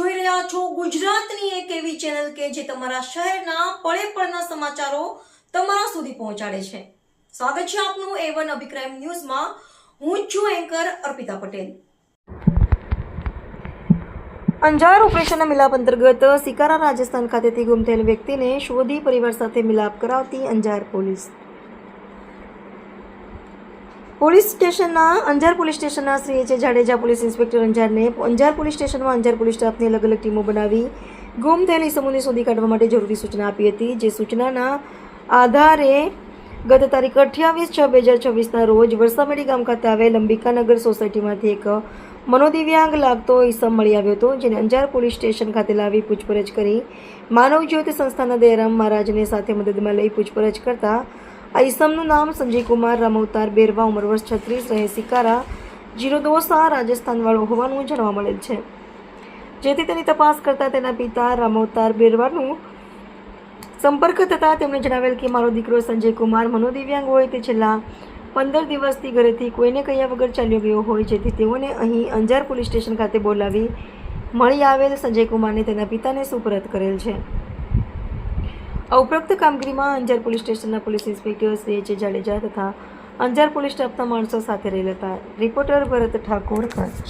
જોઈ રહ્યા છો ગુજરાતની એક એવી ચેનલ કે જે તમારા શહેરના પળે પળના સમાચારો તમારા સુધી પહોંચાડે છે। સ્વાગત છે આપનું A1 અભિક્રાઇમ ન્યૂઝમાં। હું છું એન્કર અર્પિતા પટેલ। અંજાર ઓપરેશનના મિલાપ અંતર્ગત સિકારા રાજસ્થાન ખાતેથી ગુમ થયેલ વ્યક્તિને શોધી પરિવાર સાથે મિલાપ કરાવતી અંજાર પોલીસ સ્ટેશનના Shri H Jadeja police inspector અંજારને અંજાર પોલીસ સ્ટેશનમાં અંજાર પોલીસ સ્ટાફની અલગ અલગ ટીમો બનાવી ગુમ થયેલ ઇસમોને શોધી કાઢવા માટે જરૂરી સૂચના આપી હતી। જે સૂચનાના આધારે ગત તારીખ 28/6/2026ના રોજ વરસામેડી ગામ ખાતે આવેલ અંબિકાનગર સોસાયટીમાંથી એક મનોદિવ્યાંગ લાગતો ઈસમ મળી આવ્યો હતો, જેને અંજાર પોલીસ સ્ટેશન ખાતે લાવી પૂછપરછ કરી માનવ જ્યોતિ સંસ્થાના દયારામ મહારાજને સાથે મદદમાં લઈ પૂછપરછ કરતા આ ઈસમનું નામ સંજય કુમાર રામવતાર બેરવા, ઉંમર વર્ષ 36, રહે સિકારા, જીરોદોસા, રાજસ્થાનવાળો હોવાનું જાણવા મળેલ છે। જેથી તેની તપાસ કરતા તેના પિતા રામવતાર બેરવાનું સંપર્ક થતાં તેમણે જણાવેલ કે મારો દીકરો સંજય કુમાર મનોદિવ્યાંગ હોય તે છેલ્લા 15 દિવસથી ઘરેથી કોઈને કહ્યા વગર ચાલ્યો ગયો હોય, જેથી તેઓને અહીં અંજાર પોલીસ સ્ટેશન ખાતે બોલાવી મળી આવેલ સંજય કુમારને તેના પિતાને સુપરત કરેલ છે। આ ઉપરોક્ત કામગીરીમાં અંજાર પોલીસ સ્ટેશનના police inspector Shri H Jadeja તથા અંજાર પોલીસ સ્ટાફના માણસો સાથે રહેલ હતા। રિપોર્ટર ભરત ઠાકોર, કચ્છ।